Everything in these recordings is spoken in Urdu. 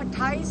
28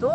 2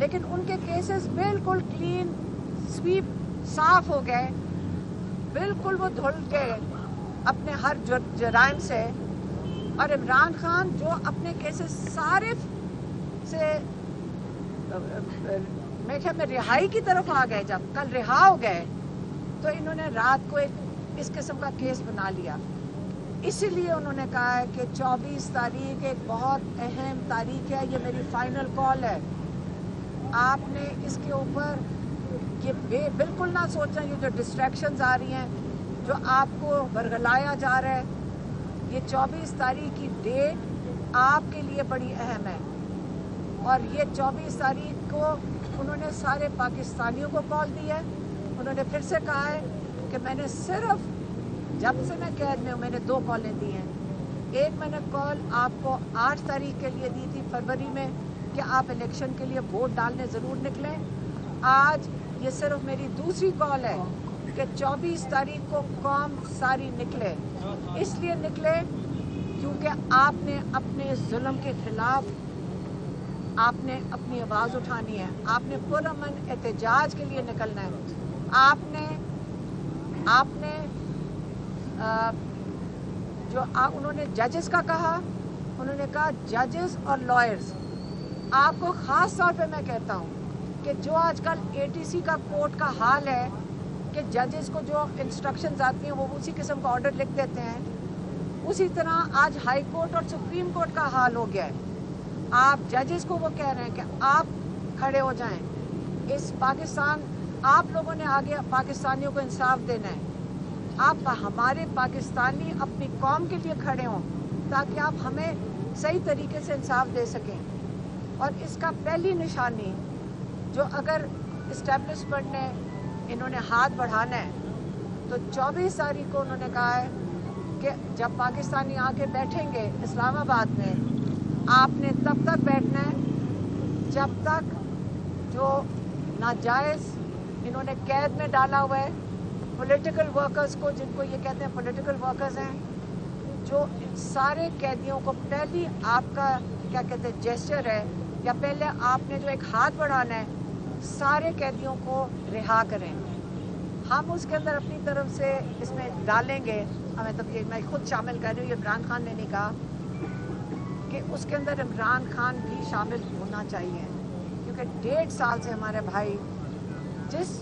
لیکن ان کے کیسز بالکل کلین سویپ صاف ہو گئے، بالکل وہ دھل گئے اپنے ہر جرائم سے. اور عمران خان جو اپنے کیسز سارے سے میں خیال میں رہائی کی طرف آ گئے، جب کل رہا ہو گئے تو انہوں نے رات کو ایک اس قسم کا کیس بنا لیا. اسی لیے انہوں نے کہا ہے کہ 24 تاریخ ایک بہت اہم تاریخ ہے، یہ میری فائنل کال ہے. آپ نے اس کے اوپر یہ بالکل نہ سوچیں، یہ جو ڈسٹریکشنز آ رہی ہیں، جو آپ کو ورگلایا جا رہا ہے، یہ 24 تاریخ کی ڈیٹ آپ کے لیے بڑی اہم ہے. اور یہ 24 تاریخ کو انہوں نے سارے پاکستانیوں کو کال دی ہے. انہوں نے پھر سے کہا ہے کہ میں نے صرف جب سے میں قید میں ہوں میں نے 2 کالیں دی ہیں. ایک میں نے کال آپ کو 8 تاریخ کے لیے دی تھی فروری میں کہ آپ الیکشن کے لیے ووٹ ڈالنے ضرور نکلیں. آج یہ صرف میری دوسری کال ہے کہ 24 تاریخ کو قوم ساری نکلے. اس لیے نکلے کیونکہ آپ نے اپنے ظلم کے خلاف آپ نے اپنی آواز اٹھانی ہے. آپ نے پرامن احتجاج کے لیے نکلنا ہے. آپ نے جو انہوں نے ججز کا کہا، انہوں نے کہا ججز اور لائرز، آپ کو خاص طور پہ میں کہتا ہوں کہ جو آج کل ATC کا کورٹ کا حال ہے کہ ججز کو جو انسٹرکشنز آتی ہیں وہ اسی قسم کا آرڈر لکھ دیتے ہیں، اسی طرح آج ہائی کورٹ اور سپریم کورٹ کا حال ہو گیا ہے. آپ ججز کو وہ کہہ رہے ہیں کہ آپ کھڑے ہو جائیں. اس پاکستان آپ لوگوں نے آگے پاکستانیوں کو انصاف دینا ہے. آپ ہمارے پاکستانی اپنی قوم کے لیے کھڑے ہوں تاکہ آپ ہمیں صحیح طریقے سے انصاف دے سکیں. اور اس کا پہلی نشانی جو اگر اسٹیبلشمنٹ نے انہوں نے ہاتھ بڑھانا ہے تو 24 تاریخ کو انہوں نے کہا ہے کہ جب پاکستانی آ کے بیٹھیں گے اسلام آباد میں، آپ نے تب تک بیٹھنا ہے جب تک جو ناجائز انہوں نے قید میں ڈالا ہوا ہے پولیٹیکل ورکرز کو، جن کو یہ کہتے ہیں پولیٹیکل ورکرز ہیں، جو سارے قیدیوں کو پہلی آپ کا کیا کہتے ہیں جیسچر ہے یا پہلے آپ نے جو ایک ہاتھ بڑھانا ہے سارے قیدیوں کو رہا کریں. ہم اس کے اندر اپنی طرف سے اس میں ڈالیں گے، ہمیں تو یہ میں خود شامل کر رہی ہوں، یہ عمران خان نے نہیں کہا کہ اس کے اندر عمران خان بھی شامل ہونا چاہیے، کیونکہ 1.5 سال سے ہمارے بھائی جس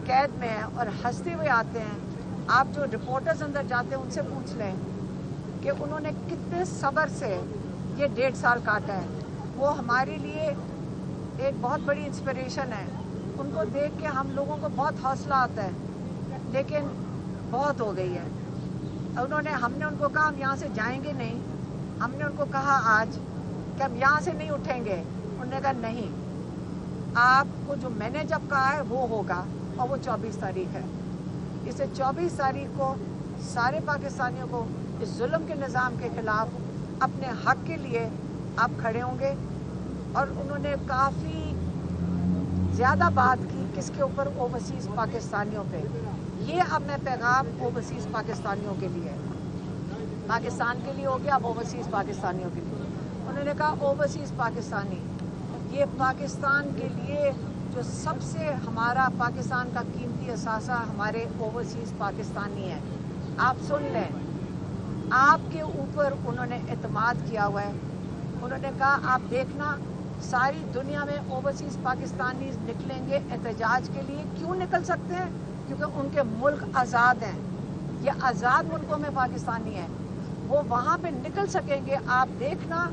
قید میں ہیں اور ہنستے ہوئے آتے ہیں. آپ جو رپورٹرز اندر جاتے ہیں ان سے پوچھ لیں کہ انہوں نے کتنے صبر سے یہ 1.5 سال کاٹا ہے. وہ ہمارے لیے ایک بہت بڑی انسپریشن ہے. ان کو دیکھ کے ہم لوگوں کو بہت حوصلہ آتا ہے، لیکن بہت ہو گئی ہے. ہم نے ان کو کہا ہم یہاں سے جائیں گے نہیں. ہم نے ان کو کہا آج کہ ہم یہاں سے نہیں اٹھیں گے. انہوں نے کہا نہیں، آپ کو جو میں نے جب کہا ہے وہ ہوگا، اور وہ 24 تاریخ ہے. اسے 24 تاریخ کو سارے پاکستانیوں کو اس ظلم کے نظام کے خلاف اپنے حق کے لیے آپ کھڑے ہوں گے. اور انہوں نے کافی زیادہ بات کی کس کے اوپر، اوورسیز پاکستانیوں پہ. یہ اب میں پیغام اوورسیز پاکستانیوں کے لیے، پاکستان کے لیے ہو گیا، اب اوورسیز پاکستانیوں کے لیے. انہوں نے کہا اوورسیز پاکستانی، یہ پاکستان کے لیے جو سب سے ہمارا پاکستان کا قیمتی اثاثہ ہمارے اوورسیز پاکستانی ہیں. آپ سن لیں، آپ کے اوپر انہوں نے اعتماد کیا ہوا ہے. انہوں نے کہا آپ دیکھنا ساری دنیا میں اوورسیز پاکستانی نکلیں گے احتجاج کے لیے. کیوں نکل سکتے ہیں؟ کیونکہ ان کے ملک آزاد ہیں. یہ آزاد ملکوں میں پاکستانی ہیں، وہ وہاں پہ نکل سکیں گے. آپ دیکھنا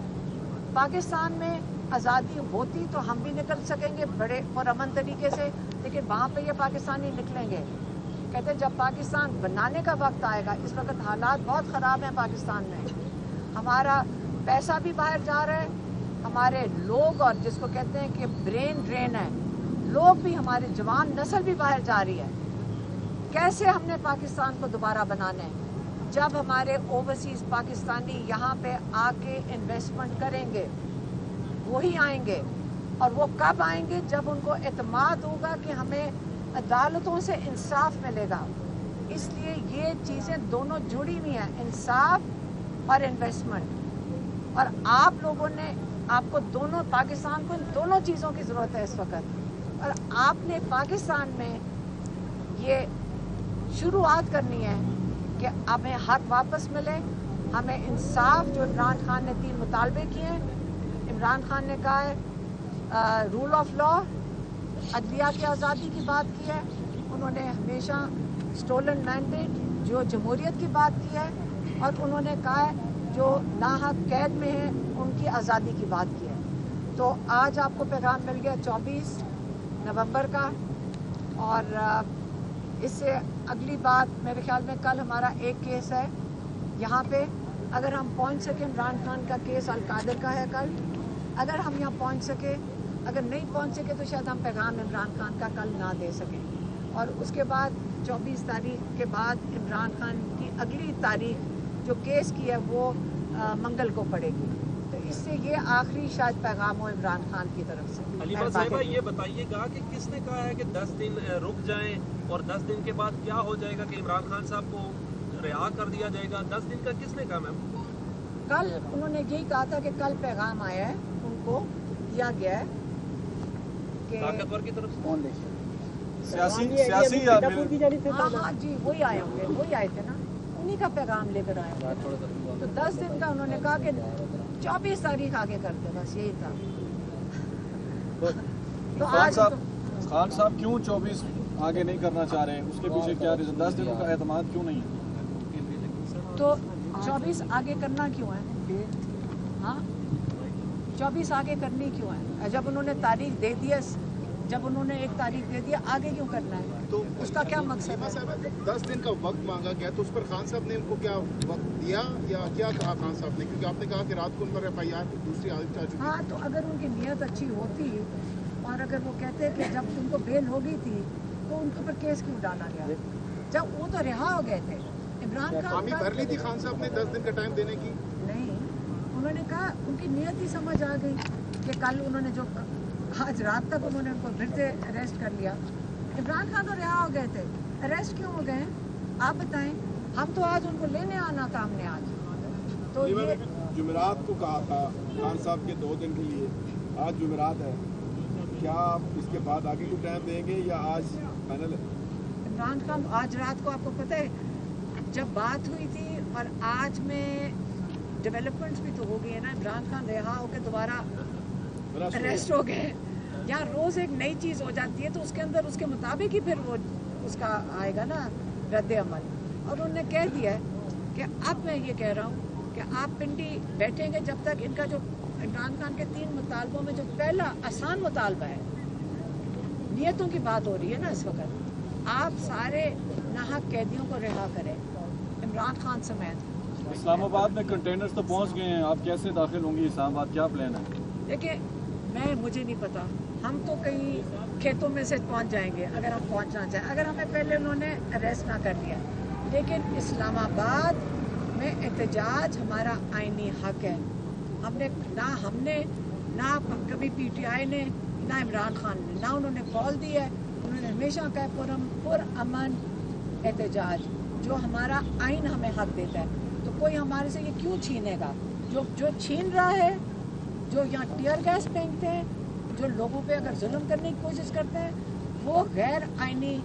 پاکستان میں آزادی ہوتی تو ہم بھی نکل سکیں گے بڑے اور امن طریقے سے، لیکن وہاں پہ یہ پاکستانی نکلیں گے. کہتے ہیں جب پاکستان بنانے کا وقت آئے گا، اس وقت حالات بہت خراب ہیں پاکستان میں. ہمارا پیسہ بھی باہر جا رہا ہے، ہمارے لوگ، اور جس کو کہتے ہیں کہ برین ڈرین ہے، لوگ بھی، ہمارے جوان نسل بھی باہر جا رہی ہے. کیسے ہم نے پاکستان کو دوبارہ بنانا ہے؟ جب ہمارے اوورسیز پاکستانی یہاں پہ آ کے انویسٹمنٹ کریں گے، وہی آئیں گے. اور وہ کب آئیں گے؟ جب ان کو اعتماد ہوگا کہ ہمیں عدالتوں سے انصاف ملے گا. اس لیے یہ چیزیں دونوں جڑی ہوئی ہیں، انصاف اور انویسٹمنٹ. اور آپ لوگوں نے آپ کو دونوں پاکستان کو ان دونوں چیزوں کی ضرورت ہے اس وقت. اور آپ نے پاکستان میں یہ شروعات کرنی ہے کہ ہمیں حق واپس ملے, ہمیں انصاف. جو عمران خان نے 3 مطالبے کیے ہیں, عمران خان نے کہا ہے رول آف لا, عدلیہ کی آزادی کی بات کی ہے. انہوں نے ہمیشہ اسٹولن مینڈیٹ جو جمہوریت کی بات کی ہے, اور انہوں نے کہا ہے جو ناحق قید میں ہیں ان کی آزادی کی بات کی ہے. تو آج آپ کو پیغام مل گیا 24 نومبر کا, اور اس سے اگلی بات میرے خیال میں کل ہمارا ایک کیس ہے یہاں پہ. اگر ہم پہنچ سکیں, عمران خان کا کیس القادر کا ہے کل, اگر ہم یہاں پہنچ سکے, اگر نہیں پہنچ سکے تو شاید ہم پیغام عمران خان کا کل نہ دے سکیں. اور اس کے بعد 24 تاریخ کے بعد عمران خان کی اگلی تاریخ جو کیس کی ہے وہ منگل کو پڑے گی. تو اس سے یہ آخری شاید پیغام ہو عمران خان کی طرف سے. حلیمہ صاحبہ یہ بتائیے گا کہ کس نے کہا ہے کہ 10 دن رک جائیں, اور 10 دن کے بعد کیا ہو جائے گا کہ عمران خان صاحب کو رہا کر دیا جائے گا؟ 10 دن کا کس نے کہا میم؟ کل انہوں نے یہی کہا تھا کہ کل پیغام آیا ہے, ان کو دیا گیا ہے کہ طاقتور کی طرف سے سیاسی ہاں جی وہی آئے ہوں گے, وہی آئے تھے نا, انہی کا پیغام لے کر آئے ہوں گے. تو 10 دن کا انہوں نے کہا کہ 24 تاریخ آگے کر دے, بس یہی تھا. تو آج خان صاحب کیوں 24 آگے نہیں کرنا چاہ رہے ہیں, اس کے پیچھے کیا ریزن؟ 10 دنوں کا اعتماد کیوں نہیں ہے؟ تو 24 آگے کرنا کیوں ہے؟ ہاں 24 آگے کرنی کیوں ہے؟ جب انہوں نے تاریخ دے دیا, جب انہوں نے ایک تاریخ دے دیا, آگے کیوں کرنا ہے؟ تو اس کا کیا مقصد ہے؟ 10 دن کا وقت مانگا گیا, تو اس پر خان صاحب نے ان کو کیا وقت دیا یا کیا کہا خان صاحب نے؟ کیونکہ آپ نے کہا کہ رات کو ان پر FIR دوسری حالت چل چکی. ہاں تو اگر ان کی نیت اچھی ہوتی, اور اگر وہ کہتے کہ جب ان کو بیل ہو گئی تھی تو ان کے اوپر کیس کیوں ڈالا گیا؟ جب وہ تو رہا ہو گئے تھے. عمران خان حامی بھر لی تھی خان صاحب نے 10 دن کا ٹائم دینے کی. نہیں, انہوں نے کہا ان کی نیت ہی سمجھ آ گئی کہ کل انہوں نے جو آج رات تک انہوں نے ان کو پھر سے اریسٹ کر لیا. عمران خان تو رہا ہو گئے تھے, اریسٹ کیوں ہو گئے ہیں آپ بتائیں؟ ہم تو آج ان کو لینے آنا تھا ہم نے آج. تو یہ جمعرات کو کہا تھا خان صاحب کے 2 دن کے لیے, آج جمعرات ہے, کیا آپ اس کے بعد آگے کو ٹائم دیں گے یا آج فائنل ہے؟ عمران خان آج رات کو آپ کو پتہ ہے جب بات ہوئی تھی اور آج میں ڈیولپمنٹس بھی تو ہو گئی ہیں نا. عمران خان رہا ہو کے دوبارہ اریسٹ ہو گئے. یہاں روز ایک نئی چیز ہو جاتی ہے تو اس کے اندر اس کے مطابق ہی پھر وہ اس کا آئے گا نا رد عمل. اور انہوں نے کہہ دیا ہے کہ اب میں یہ کہہ رہا ہوں کہ آپ پنڈی بیٹھیں گے جب تک ان کا جو عمران خان کے 3 مطالبوں میں جو پہلا آسان مطالبہ ہے, نیتوں کی بات ہو رہی ہے نا اس وقت, آپ سارے ناحق قیدیوں کو رہا کریں عمران خان سمیت. اسلام آباد میں کنٹینرز تو پہنچ گئے ہیں, آپ کیسے داخل ہوں گی اسلام آباد, کیا پلان ہے؟ دیکھیں مجھے نہیں پتا, ہم تو کہیں کھیتوں میں سے پہنچ جائیں گے اگر ہم پہنچنا چاہیں, اگر ہمیں پہلے انہوں نے اریسٹ نہ کر لیا. لیکن اسلام آباد میں احتجاج ہمارا آئینی حق ہے. ہم نے نہ کبھی PTI نے, نہ عمران خان نے, نہ انہوں نے کال دی ہے. انہوں نے ہمیشہ کہا پر امن احتجاج, جو ہمارا آئین ہمیں حق دیتا ہے. تو کوئی ہمارے سے یہ کیوں چھینے گا؟ جو چھین رہا ہے, جو یہاں ٹیئر گیس پھینکتے ہیں, جو لوگوں پہ اگر ظلم کرنے کی کوشش کرتے ہیں, وہ غیر آئینی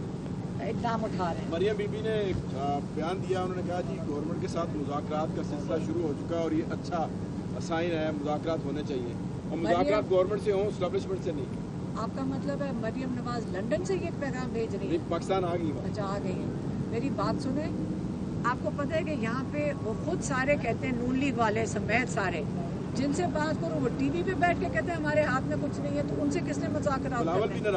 اقدام اٹھا رہے ہیں. مریم بی بی نے ایک بیان دیا, انہوں نے کہا جی گورنمنٹ کے ساتھ مذاکرات کا سلسلہ شروع ہو چکا ہے اور یہ اچھا سائن ہے, مذاکرات ہونے چاہیے, اور مذاکرات گورنمنٹ سے ہوں, اسٹیبلشمنٹ سے نہیں. آپ کا مطلب ہے مریم نواز لنڈن سے یہ پیغام بھیج رہی ہے؟ پاکستان آ گئی. اچھا آ گئی ہے. میری بات سنیں, آپ کو پتہ ہے کہ یہاں پہ وہ خود سارے کہتے ہیں, نون لیگ والے سمیت سارے, جن سے بات کرو وہ TV پہ بیٹھ کے کہتے ہیں ہمارے ہاتھ میں کچھ نہیں ہے. تو ان سے کس نے مذاکرات کرنے؟